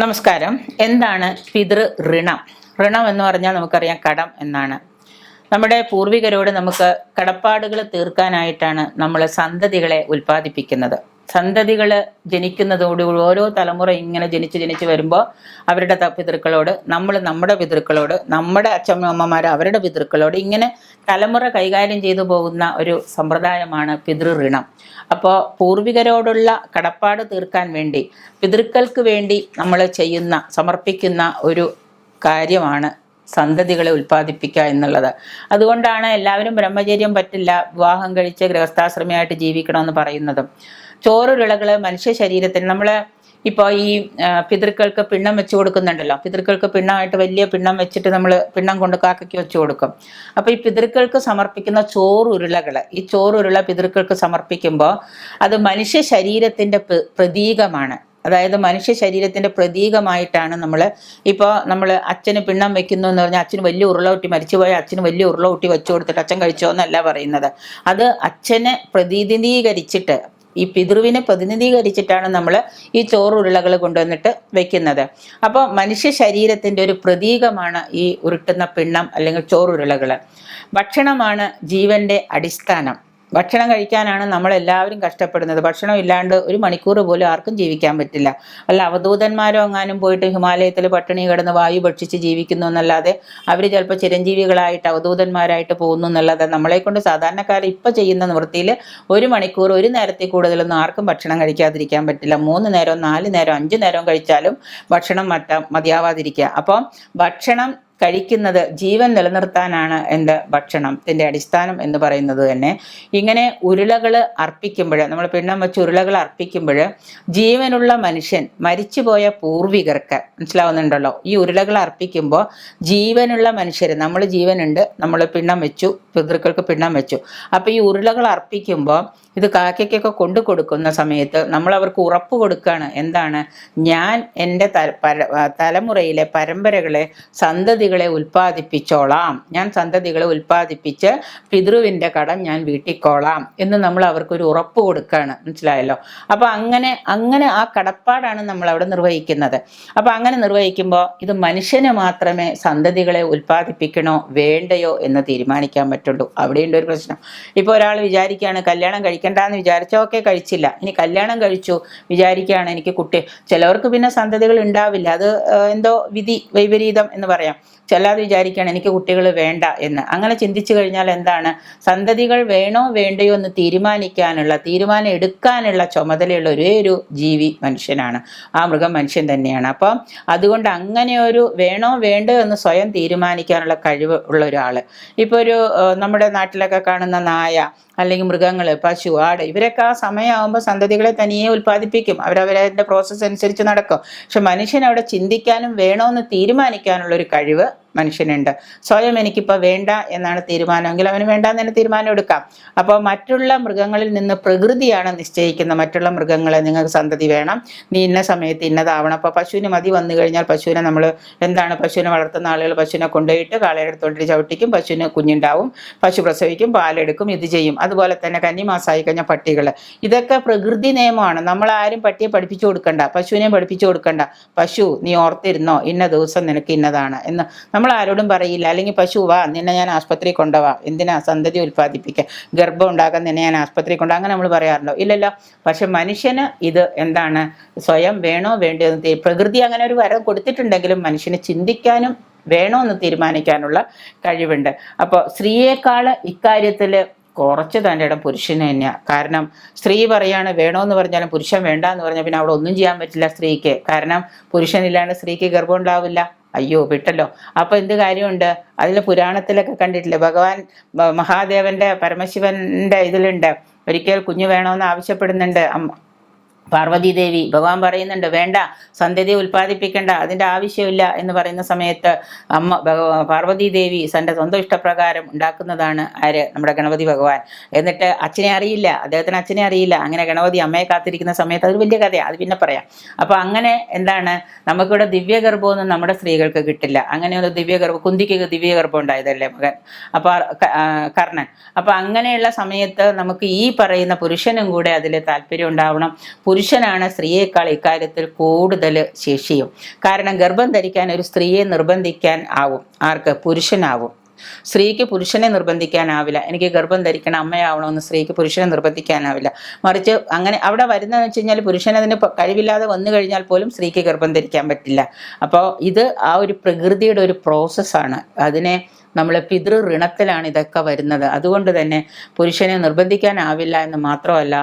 നമസ്കാരം. എന്താണ് പിതൃ ഋണം? ഋണം എന്ന് പറഞ്ഞാൽ നമുക്കറിയാം കടം എന്നാണ്. നമ്മുടെ പൂർവികരോട് നമുക്ക് കടപ്പാടുകൾ തീർക്കാനായിട്ടാണ് നമ്മൾ സന്തതികളെ ഉൽപ്പാദിപ്പിക്കുന്നത്. സന്തതികൾ ജനിക്കുന്നതോടുകൂടി ഓരോ തലമുറ ഇങ്ങനെ ജനിച്ച് വരുമ്പോൾ അവരുടെ പിതൃക്കളോട്, നമ്മുടെ പിതൃക്കളോട്, നമ്മുടെ അച്ഛനമ്മമാർ അവരുടെ പിതൃക്കളോട്, ഇങ്ങനെ തലമുറ കൈകാര്യം ചെയ്തു പോകുന്ന ഒരു സമ്പ്രദായമാണ് പിതൃ ഋണം. അപ്പോൾ പൂർവികരോടുള്ള കടപ്പാട് തീർക്കാൻ വേണ്ടി, പിതൃക്കൾക്ക് വേണ്ടി നമ്മൾ സമർപ്പിക്കുന്ന ഒരു കാര്യമാണ് സന്തതികളെ ഉൽപ്പാദിപ്പിക്കുക എന്നുള്ളത്. അതുകൊണ്ടാണ് എല്ലാവരും ബ്രഹ്മചര്യം പറ്റില്ല, വിവാഹം കഴിച്ച് ഗൃഹസ്ഥാശ്രമിയായിട്ട് ജീവിക്കണമെന്ന് പറയുന്നതും. ചോറുരുളകൾ മനുഷ്യ ശരീരത്തിന് നമ്മൾ ഇപ്പോൾ ഈ പിതൃക്കൾക്ക് പിണ്ണം വെച്ച് കൊടുക്കുന്നുണ്ടല്ലോ. പിതൃക്കൾക്ക് പിണ്ണമായിട്ട് വലിയ പിണ്ണം വെച്ചിട്ട് നമ്മൾ പിണ്ണം കൊണ്ട് കാക്കയ്ക്ക് വെച്ച് കൊടുക്കും. അപ്പോൾ ഈ പിതൃക്കൾക്ക് സമർപ്പിക്കുന്ന ചോറുരുളകൾ, ഈ ചോറുരുള പിതൃക്കൾക്ക് സമർപ്പിക്കുമ്പോൾ അത് മനുഷ്യ ശരീരത്തിൻ്റെ പ്രതീകമാണ്. അതായത് മനുഷ്യ ശരീരത്തിൻ്റെ പ്രതീകമായിട്ടാണ് നമ്മൾ അച്ഛന് പിണ്ണം വെക്കുന്നു എന്ന് പറഞ്ഞാൽ അച്ഛന് വലിയ ഉരുള മരിച്ചുപോയ അച്ഛന് വലിയ ഉരുള വെച്ചു കൊടുത്തിട്ട് അച്ഛൻ കഴിച്ചോ എന്നല്ല പറയുന്നത്. അത് അച്ഛനെ പ്രതിനിധീകരിച്ചിട്ട്, ഈ പിതൃവിനെ പ്രതിനിധീകരിച്ചിട്ടാണ് നമ്മൾ ഈ ചോറുരുളകൾ കൊണ്ടുവന്നിട്ട് വെക്കുന്നത്. അപ്പോൾ മനുഷ്യ ശരീരത്തിൻ്റെ ഒരു പ്രതീകമാണ് ഈ ഉരുട്ടുന്ന പിണ്ണം അല്ലെങ്കിൽ ചോറുരുളകൾ. ഭക്ഷണമാണ് ജീവൻ്റെ അടിസ്ഥാനം. ഭക്ഷണം കഴിക്കാനാണ് നമ്മളെല്ലാവരും കഷ്ടപ്പെടുന്നത്. ഭക്ഷണം ഇല്ലാണ്ട് ഒരു മണിക്കൂർ പോലും ആർക്കും ജീവിക്കാൻ പറ്റില്ല. അല്ല അവധൂതന്മാരോ എങ്ങാനും പോയിട്ട് ഹിമാലയത്തിൽ പട്ടിണി കിടന്ന് വായു ഭക്ഷിച്ച് ജീവിക്കുന്നു എന്നല്ലാതെ അവർ ചിലപ്പോൾ ചിരഞ്ജീവികളായിട്ട് അവധൂതന്മാരായിട്ട് പോകുന്നു എന്നല്ലാതെ നമ്മളെക്കൊണ്ട് സാധാരണക്കാർ ഇപ്പം ചെയ്യുന്ന നിവൃത്തിയിൽ ഒരു മണിക്കൂർ, ഒരു നേരത്തിൽ കൂടുതലൊന്നും ആർക്കും ഭക്ഷണം കഴിക്കാതിരിക്കാൻ പറ്റില്ല. 3 നേരം 4 നേരം 5 നേരം കഴിച്ചാലും ഭക്ഷണം മതിയാവാതിരിക്കുക. അപ്പോൾ ഭക്ഷണം കഴിക്കുന്നത് ജീവൻ നിലനിർത്താനാണ് ഭക്ഷണത്തിൻ്റെ അടിസ്ഥാനം എന്ന് പറയുന്നത് തന്നെ. ഇങ്ങനെ ഉരുളകൾ അർപ്പിക്കുമ്പോൾ, നമ്മൾ പിണ്ണം വെച്ച് ഉരുളകൾ അർപ്പിക്കുമ്പോൾ ജീവനുള്ള മനുഷ്യൻ, മരിച്ചുപോയ പൂർവികർക്ക്, മനസ്സിലാവുന്നുണ്ടല്ലോ, ഈ ഉരുളകൾ അർപ്പിക്കുമ്പോൾ ജീവനുള്ള മനുഷ്യർ, നമ്മൾ ജീവനുണ്ട്, നമ്മൾ പിണ്ണം വെച്ചു, പിതൃക്കൾക്ക് പിണ്ണം വെച്ചു. അപ്പോൾ ഈ ഉരുളകൾ അർപ്പിക്കുമ്പോൾ ഇത് കാക്കയ്ക്കൊക്കെ കൊണ്ടു കൊടുക്കുന്ന സമയത്ത് നമ്മൾ അവർക്ക് ഉറപ്പ് കൊടുക്കുകയാണ്. എന്താണ്? ഞാൻ എൻ്റെ തലമുറയിലെ പരമ്പരകളെ, സന്തതികളെ ഉൽപ്പാദിപ്പിച്ചോളാം, ഞാൻ സന്തതികളെ ഉൽപ്പാദിപ്പിച്ച് പിതൃവിൻ്റെ കടം ഞാൻ വീട്ടിക്കോളാം എന്ന് നമ്മൾ അവർക്കൊരു ഉറപ്പ് കൊടുക്കുകയാണ്. മനസ്സിലായല്ലോ? അപ്പോൾ അങ്ങനെ ആ കടപ്പാടാണ് നമ്മൾ അവിടെ നിർവഹിക്കുന്നത്. അപ്പോൾ അങ്ങനെ നിർവഹിക്കുമ്പോൾ ഇത് മനുഷ്യന് മാത്രമേ സന്തതികളെ ഉൽപ്പാദിപ്പിക്കണോ വേണ്ടയോ എന്ന് തീരുമാനിക്കാൻ പറ്റുള്ളൂ. അവിടെയുണ്ട് ഒരു പ്രശ്നം. ഇപ്പോൾ ഒരാൾ വിചാരിക്കുകയാണ് കല്യാണം കഴിക്കണ്ടെന്ന് വിചാരിച്ചാൽ ഓക്കെ, കഴിച്ചില്ല, ഇനി കല്യാണം കഴിച്ചു വിചാരിക്കുകയാണ് എനിക്ക് ചിലവർക്ക് പിന്നെ സന്തതികൾ ഉണ്ടാവില്ല, അത് എന്തോ വൈപരീതം എന്ന് പറയാം. ചിലത് വിചാരിക്കുകയാണ് എനിക്ക് കുട്ടികൾ വേണ്ട എന്ന്. അങ്ങനെ ചിന്തിച്ചു കഴിഞ്ഞാൽ എന്താണ്? സന്തതികൾ വേണോ വേണ്ടയോ എന്ന് തീരുമാനം എടുക്കാനുള്ള ചുമതലയുള്ള ഒരേ ഒരു ജീവി മനുഷ്യനാണ്. ആ മൃഗം മനുഷ്യൻ തന്നെയാണ്. അപ്പം അതുകൊണ്ട് അങ്ങനെ ഒരു വേണോ വേണ്ടോ എന്ന് സ്വയം തീരുമാനിക്കാനുള്ള കഴിവ് ഉള്ള ഒരാൾ, ഇപ്പോൾ നമ്മുടെ നാട്ടിലൊക്കെ കാണുന്ന നായ അല്ലെങ്കിൽ മൃഗങ്ങൾ, പശു, ആട്, ഇവരൊക്കെ ആ സമയമാകുമ്പോൾ സന്തതികളെ തനിയെ ഉൽപ്പാദിപ്പിക്കും. അവരവരുടെ പ്രോസസ്സ് അനുസരിച്ച് നടക്കും. പക്ഷെ മനുഷ്യൻ അവിടെ ചിന്തിക്കാനും വേണമെന്ന് തീരുമാനിക്കാനുള്ള ഒരു കഴിവ് മനുഷ്യനുണ്ട്. സ്വയം എനിക്കിപ്പോൾ വേണ്ട എന്നാണ് തീരുമാനമെങ്കിൽ അവന് വേണ്ടാന്ന് തന്നെ തീരുമാനം എടുക്കാം. അപ്പോൾ മറ്റുള്ള മൃഗങ്ങളിൽ നിന്ന് പ്രകൃതിയാണ് നിശ്ചയിക്കുന്നത്. മറ്റുള്ള മൃഗങ്ങളെ നിങ്ങൾക്ക് സന്തതി വേണം, നീ ഇന്ന സമയത്ത് ഇന്നതാവണം. അപ്പോൾ പശുവിന് മതി വന്നു കഴിഞ്ഞാൽ പശുവിനെ പശുവിനെ വളർത്തുന്ന ആളുകൾ പശുവിനെ കൊണ്ടുപോയിട്ട് കാളയെടുത്തോണ്ടിട്ട് ചവിട്ടിക്കും, പശുവിന് കുഞ്ഞുണ്ടാവും, പശു പ്രസവിക്കും, പാലെടുക്കും, ഇത് ചെയ്യും. അതുപോലെ തന്നെ കന്നിമാസമായി കഴിഞ്ഞ പട്ടികൾ, ഇതൊക്കെ പ്രകൃതി നിയമമാണ്. നമ്മളാരും പട്ടിയെ പഠിപ്പിച്ചു കൊടുക്കണ്ട, പശുവിനെ പഠിപ്പിച്ചു കൊടുക്കണ്ട. പശു നീ ഓർത്തിരുന്നോ, ഇന്ന ദിവസം നിനക്ക് ഇന്നതാണ് എന്ന് നമ്മൾ ആരോടും പറയില്ല. അല്ലെങ്കിൽ പശു വാ, നിന്നെ ഞാൻ ആസ്പത്രി കൊണ്ടുപോവാം, എന്തിനാ സന്തതി ഉൽപ്പാദിപ്പിക്കുക, ഗർഭം ഉണ്ടാക്കാൻ നിന്നെ ഞാൻ ആസ്പത്രി കൊണ്ടുപോകാം, അങ്ങനെ നമ്മൾ പറയാറുണ്ടോ? ഇല്ലല്ലോ. പക്ഷെ മനുഷ്യന് ഇത് എന്താണ്? സ്വയം വേണോ വേണ്ടോ എന്ന് പ്രകൃതി അങ്ങനെ ഒരു വരം കൊടുത്തിട്ടുണ്ടെങ്കിലും മനുഷ്യന് ചിന്തിക്കാനും വേണോ എന്ന് തീരുമാനിക്കാനുള്ള കഴിവുണ്ട്. അപ്പോൾ സ്ത്രീയേക്കാൾ ഇക്കാര്യത്തിൽ കുറച്ച് തൻ്റെ ഇടം പുരുഷന് തന്നെയാണ്. കാരണം സ്ത്രീ പറയാണ് വേണമെന്ന് പറഞ്ഞാലും പുരുഷൻ വേണ്ട എന്ന് പറഞ്ഞാൽ പിന്നെ അവിടെ ഒന്നും ചെയ്യാൻ പറ്റില്ല സ്ത്രീക്ക്. കാരണം പുരുഷനില്ലാണ്ട് സ്ത്രീക്ക് ഗർഭം ഉണ്ടാവില്ല. അയ്യോ വിട്ടല്ലോ. അപ്പോൾ എന്ത് കാര്യമുണ്ട്? അതിൽ പുരാണത്തിലൊക്കെ കണ്ടിട്ടില്ലേ, ഭഗവാൻ മഹാദേവൻ്റെ പരമശിവൻ്റെ ഇതിലുണ്ട്, ഒരിക്കൽ കുഞ്ഞു വേണമെന്ന് ആവശ്യപ്പെടുന്നുണ്ട് പാർവതീദേവി. ഭഗവാൻ പറയുന്നുണ്ട് വേണ്ട, സന്തതി ഉൽപ്പാദിപ്പിക്കേണ്ട, അതിൻ്റെ ആവശ്യമില്ല എന്ന് പറയുന്ന സമയത്ത് പാർവതീദേവി തൻ്റെ സ്വന്തം ഇഷ്ടപ്രകാരം ഉണ്ടാക്കുന്നതാണ് ആര്? നമ്മുടെ ഗണപതി ഭഗവാൻ. എന്നിട്ട് അച്ഛനെ അറിയില്ല, അദ്ദേഹത്തിന് അച്ഛനെ അറിയില്ല. അങ്ങനെ ഗണപതി അമ്മയെ കാത്തിരിക്കുന്ന സമയത്ത് അത് വലിയ കഥയാണ്, അത് പിന്നെ പറയാം. അപ്പോൾ അങ്ങനെ എന്താണ്, നമുക്കിവിടെ ദിവ്യഗർഭമൊന്നും നമ്മുടെ സ്ത്രീകൾക്ക് കിട്ടില്ല. അങ്ങനെ ഒരു ദിവ്യഗർഭം, കുന്തിക്ക് ദിവ്യഗർഭം ഉണ്ടായതല്ലേ മകൻ, അപ്പോൾ കർണൻ. അപ്പോൾ അങ്ങനെയുള്ള സമയത്ത് നമുക്ക് ഈ പറയുന്ന പുരുഷനും കൂടെ അതിൽ താല്പര്യം ഉണ്ടാവണം. പുരുഷനാണ് സ്ത്രീയേക്കാൾ ഇക്കാര്യത്തിൽ കൂടുതൽ ശേഷിയും. കാരണം ഗർഭം ധരിക്കാൻ ഒരു സ്ത്രീയെ നിർബന്ധിക്കാൻ ആവും. ആർക്ക്? പുരുഷനാവും. സ്ത്രീക്ക് പുരുഷനെ നിർബന്ധിക്കാനാവില്ല. എനിക്ക് ഗർഭം ധരിക്കണം, അമ്മയാവണമെന്ന് സ്ത്രീക്ക് പുരുഷനെ നിർബന്ധിക്കാനാവില്ല. മറിച്ച് അങ്ങനെ അവിടെ വരുന്നതെന്ന് വെച്ച് കഴിഞ്ഞാൽ പുരുഷനതിന് കഴിവില്ലാതെ വന്നു കഴിഞ്ഞാൽ പോലും സ്ത്രീക്ക് ഗർഭം ധരിക്കാൻ പറ്റില്ല. അപ്പോൾ ഇത് ആ ഒരു പ്രകൃതിയുടെ ഒരു പ്രോസസ്സാണ്. അതിനെ നമ്മൾ പിതൃ ഋണത്തിലാണ് ഇതൊക്കെ വരുന്നത്. അതുകൊണ്ട് തന്നെ പുരുഷനെ നിർബന്ധിക്കാനാവില്ല എന്ന് മാത്രമല്ല,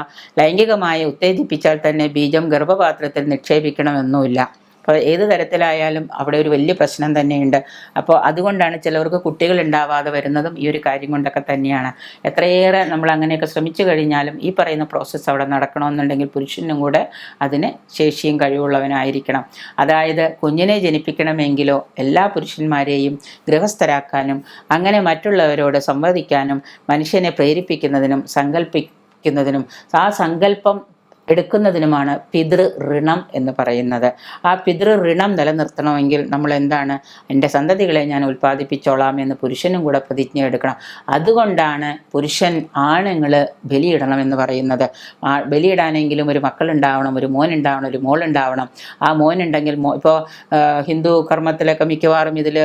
ലൈംഗികമായി ഉത്തേജിപ്പിച്ചാൽ തന്നെ ബീജം ഗർഭപാത്രത്തിൽ നിക്ഷേപിക്കണമെന്നുമില്ല. അപ്പോൾ ഏത് തരത്തിലായാലും അവിടെ ഒരു വലിയ പ്രശ്നം തന്നെയുണ്ട്. അപ്പോൾ അതുകൊണ്ടാണ് ചിലവർക്ക് കുട്ടികൾ ഉണ്ടാവാതെ വരുന്നതും ഈ ഒരു കാര്യം കൊണ്ടൊക്കെ തന്നെയാണ്. എത്രയേറെ നമ്മൾ അങ്ങനെയൊക്കെ ശ്രമിച്ചു കഴിഞ്ഞാലും ഈ പറയുന്ന പ്രോസസ്സ് അവിടെ നടക്കണമെന്നുണ്ടെങ്കിൽ പുരുഷനും കൂടെ അതിന് ശേഷിയും കഴിവുള്ളവനായിരിക്കണം. അതായത് കുഞ്ഞിനെ ജനിപ്പിക്കണമെങ്കിലോ എല്ലാ പുരുഷന്മാരെയും ഗൃഹസ്ഥരാക്കാനും അങ്ങനെ മറ്റുള്ളവരോട് സംവദിക്കാനും മനുഷ്യനെ പ്രേരിപ്പിക്കുന്നതിനും സങ്കല്പിക്കുന്നതിനും ആ സങ്കല്പം എടുക്കുന്നതിനുമാണ് പിതൃ ഋണം എന്ന് പറയുന്നത്. ആ പിതൃ ഋണം നിലനിർത്തണമെങ്കിൽ നമ്മൾ എന്താണ്? എൻ്റെ സന്തതികളെ ഞാൻ ഉൽപ്പാദിപ്പിച്ചോളാം എന്ന് പുരുഷനും കൂടെ പ്രതിജ്ഞ എടുക്കണം. അതുകൊണ്ടാണ് പുരുഷൻ ആണുങ്ങൾ ബലിയിടണം എന്ന് പറയുന്നത്. ബലിയിടാനെങ്കിലും ഒരു മക്കളുണ്ടാവണം, ഒരു മോനുണ്ടാവണം, ഒരു മോളുണ്ടാവണം. ആ മോനുണ്ടെങ്കിൽ ഇപ്പോൾ ഹിന്ദു കർമ്മത്തിലൊക്കെ മിക്കവാറും ഇതിൽ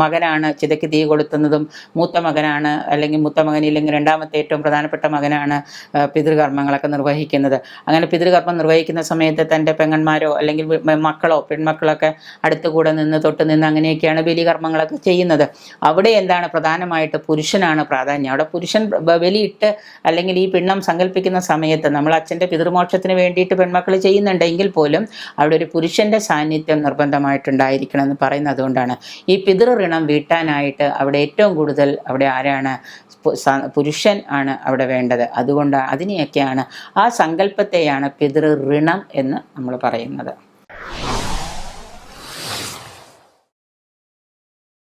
മകനാണ് ചിതയ്ക്ക് തീ കൊളുത്തുന്നതും, മൂത്ത മകനാണ്, അല്ലെങ്കിൽ മൂത്ത മകനില്ലെങ്കിൽ രണ്ടാമത്തെ ഏറ്റവും പ്രധാനപ്പെട്ട മകനാണ് പിതൃകർമ്മങ്ങളൊക്കെ നിർവഹിക്കുന്നത്. അങ്ങനെ പിതൃകർമ്മം നിർവഹിക്കുന്ന സമയത്ത് തൻ്റെ പെങ്ങന്മാരോ അല്ലെങ്കിൽ മക്കളോ പെൺമക്കളൊക്കെ അടുത്ത് കൂടെ നിന്ന് തൊട്ട് നിന്ന് അങ്ങനെയൊക്കെയാണ് ബലികർമ്മങ്ങളൊക്കെ ചെയ്യുന്നത്. അവിടെ എന്താണ് പ്രധാനമായിട്ട് പുരുഷനാണ് പ്രാധാന്യം. അവിടെ പുരുഷൻ ബലിയിട്ട് അല്ലെങ്കിൽ ഈ പിണ്ണം സങ്കല്പിക്കുന്ന സമയത്ത് നമ്മൾ അച്ഛൻ്റെ പിതൃമോക്ഷത്തിന് വേണ്ടിയിട്ട് പെൺമക്കൾ ചെയ്യുന്നുണ്ടെങ്കിൽ പോലും അവിടെ ഒരു പുരുഷൻ്റെ സാന്നിധ്യം നിർബന്ധമായിട്ടുണ്ടായിരിക്കണം എന്ന് പറയുന്നത്. അതുകൊണ്ടാണ് ഈ പിതൃ ഋണം വീട്ടാനായിട്ട് അവിടെ ഏറ്റവും കൂടുതൽ അവിടെ ആരാണ്? പുരുഷൻ ആണ് അവിടെ വേണ്ടത്. അതുകൊണ്ട് അതിനെയൊക്കെയാണ്, ആ സങ്കല്പത്തെയാണ് പിതൃ ഋണം എന്ന് നമ്മൾ പറയുന്നത്.